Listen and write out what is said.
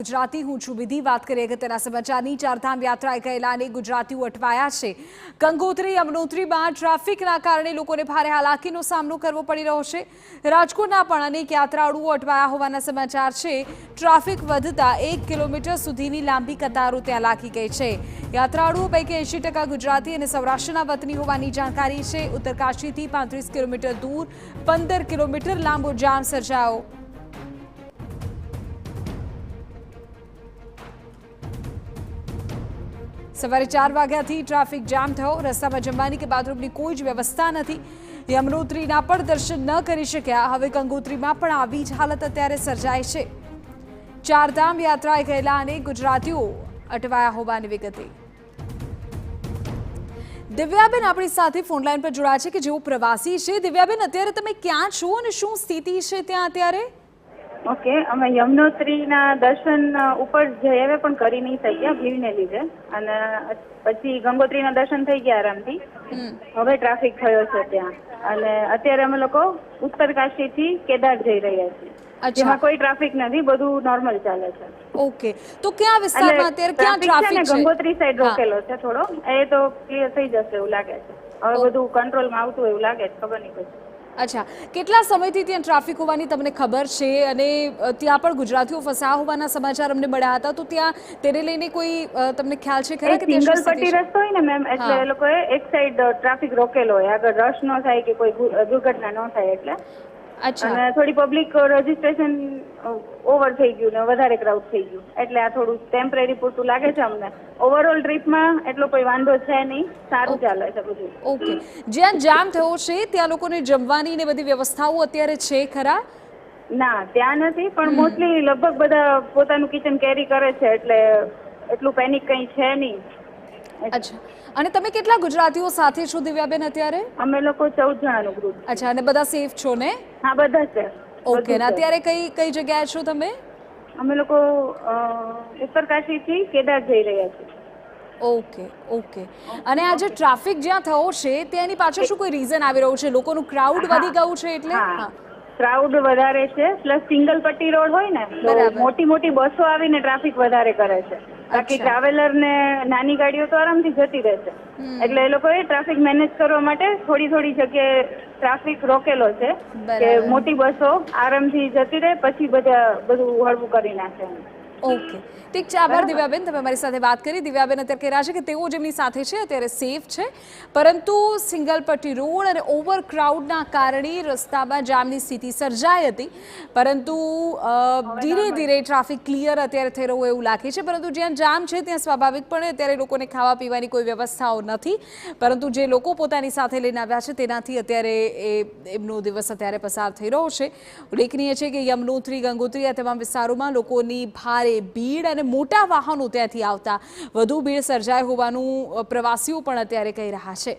ગુજરાતી હું છું વિધિ વાત કરીએ અગત્યના સમાચારની ચારધામ યાત્રાએ ગયેલા અનેક ગુજરાતીઓ અટવાયા છે ગંગોત્રી યમનોત્રીમાં ટ્રાફિકના કારણે લોકોને ભારે હાલાકીનો સામનો કરવો પડી રહ્યો છે રાજકોટના પણ અનેક યાત્રાળુઓ અટવાયા હોવાના સમાચાર છે ટ્રાફિક વધતા 1 કિલોમીટર સુધીની લાંબી કતારો ત્યાં લાગી ગઈ છે યાત્રાળુઓ પૈકી 80% ગુજરાતી અને સૌરાષ્ટ્રના વતની હોવાની જાણકારી છે ઉત્તરકાશીથી 35 કિલોમીટર દૂર 15 કિલોમીટર લાંબો જામ સર્જાયો સવારે 4 વાગ્યાથી ટ્રાફિક જામ થયો રસ્તામાં જમવાની કે બાથરૂમની કોઈ જ વ્યવસ્થા નથી યમનોત્રીના પણ દર્શન ન કરી શક્યા હવે ગંગોત્રીમાં પણ આવી જ હાલત અત્યારે સર્જાય છે ચારધામ યાત્રાએ ગયેલા અનેક ગુજરાતીઓ અટવાયા હોવાની વિગતે દિવ્યાબેન આપણી સાથે ફોનલાઈન પર જોડાયા છે કે જેઓ પ્રવાસી છે દિવ્યાબેન અત્યારે તમે ક્યાં છો અને શું સ્થિતિ છે ત્યાં અત્યારે ઓકે અમે યમનોત્રીના દર્શન ઉપર જઈ આવ્યા પણ કરી નહીં શક્યા ભીડને લીધે અને પછી ગંગોત્રીના દર્શન થઈ ગયા આરામથી હવે ટ્રાફિક થયો છે ત્યાં અને અત્યારે અમે લોકો ઉત્તરકાશીથી કેદાર જઈ રહ્યા છીએ જેમાં કોઈ ટ્રાફિક નથી બધું નોર્મલ ચાલે છે ઓકે તો ક્યાં વિસ્તારમાં અત્યારે ક્યાં ટ્રાફિક છે ગંગોત્રી સાઈડ રોકેલો છે થોડો એ તો ક્લિયર થઈ જશે એવું લાગે છે હવે બધું કંટ્રોલમાં આવતું એવું લાગે છે ખબર નહીં પછી અચ્છા કેટલા સમયથી ત્યાં ટ્રાફિક હોવાની તમને ખબર છે અને ત્યાં પણ ગુજરાતીઓ ફસાયા હોવાના સમાચાર અમને મળ્યા હતા તો ત્યાં તેને લઈને કોઈ તમને ખ્યાલ છે ખરા કે સિંગલ પટ્ટી રસ્તો હોય ને મેમ એટલે એ લોકોએ એક સાઈડ ટ્રાફિક રોકેલો હોય આગળ રશ ન થાય કે કોઈ દુર્ઘટના ન થાય એટલે અચ્છા અને થોડી પબ્લિક રજીસ્ટ્રેશન ઓવર થઈ ગયું ને વધારે ક્રાઉડ થઈ ગયું એટલે આ થોડું ટેમ્પરરી પૂરતું લાગે છે અમને ઓવરઓલ ટ્રીપમાં એટલો કોઈ વાંધો છે નહીં સારું ચાલે છે બધું ઓકે જ્યાં જામ થયો છે ત્યાં લોકોને જમવાની ને બધી વ્યવસ્થાઓ અત્યારે છે ખરા ના ત્યાં નથી પણ મોસ્ટલી લગભગ બધા પોતાનું કિચન કેરી કરે છે એટલે એટલું પેનિક કંઈ છે નહીં અચ્છા અને તમે કેટલા ગુજરાતીઓ સાથે છો દિવ્યાબેન અત્યારે અમે લોકો 14 જણાનું ગ્રુપ અચ્છા અને બધા સેફ છો ને હા બધા છે ઓકે અને અત્યારે કઈ જગ્યાએ છો તમે અમે લોકો ઉત્તરકાશીથી કેદાર જઈ રહ્યા છીએ ઓકે ઓકે અને આ જે ટ્રાફિક જ્યાં થયો છે તેની પાછળ શું કોઈ રીઝન આવી રહ્યું છે લોકોનું ક્રાઉડ વધી ગયું છે એટલે ક્રાઉડ વધારે છે પ્લસ સિંગલ પટ્ટી રોડ હોય ને મોટી મોટી બસો આવીને ટ્રાફિક વધારે કરે છે બાકી ટ્રાવેલર ને નાની ગાડીઓ તો આરામથી જતી રહેશે એટલે એ લોકોએ ટ્રાફિક મેનેજ કરવા માટે થોડી જગ્યાએ ટ્રાફિક રોકેલો છે કે મોટી બસો આરામથી જતી રહે પછી બધું હળવું કરી નાખે ઓકે ઠીક છે આભાર દિવ્યાબેન તમે અમારી સાથે વાત કરી દિવ્યાબેન અત્યારે કહી રહ્યા છે કે તેઓ જેમની સાથે છે અત્યારે સેફ છે પરંતુ સિંગલ પટ્ટી રોડ અને ઓવર ક્રાઉડના કારણે રસ્તામાં જામની સ્થિતિ સર્જાઈ હતી પરંતુ ધીરે ધીરે ટ્રાફિક ક્લિયર અત્યારે થઈ રહ્યું એવું લાગે છે પરંતુ જ્યાં જામ છે ત્યાં સ્વાભાવિકપણે અત્યારે લોકોને ખાવા પીવાની કોઈ વ્યવસ્થાઓ નથી પરંતુ જે લોકો પોતાની સાથે લઈને આવ્યા છે તેનાથી અત્યારે એમનો દિવસ અત્યારે પસાર થઈ રહ્યો છે ઉલ્લેખનીય છે કે યમનોત્રી ગંગોત્રી આ તમામ વિસ્તારોમાં લોકોની ભારે ભીડ અને મોટા વાહનો ત્યાંથી આવતા વધુ ભીડ સર્જાય હોવાનું પ્રવાસીઓ પણ અત્યારે કહી રહ્યા છે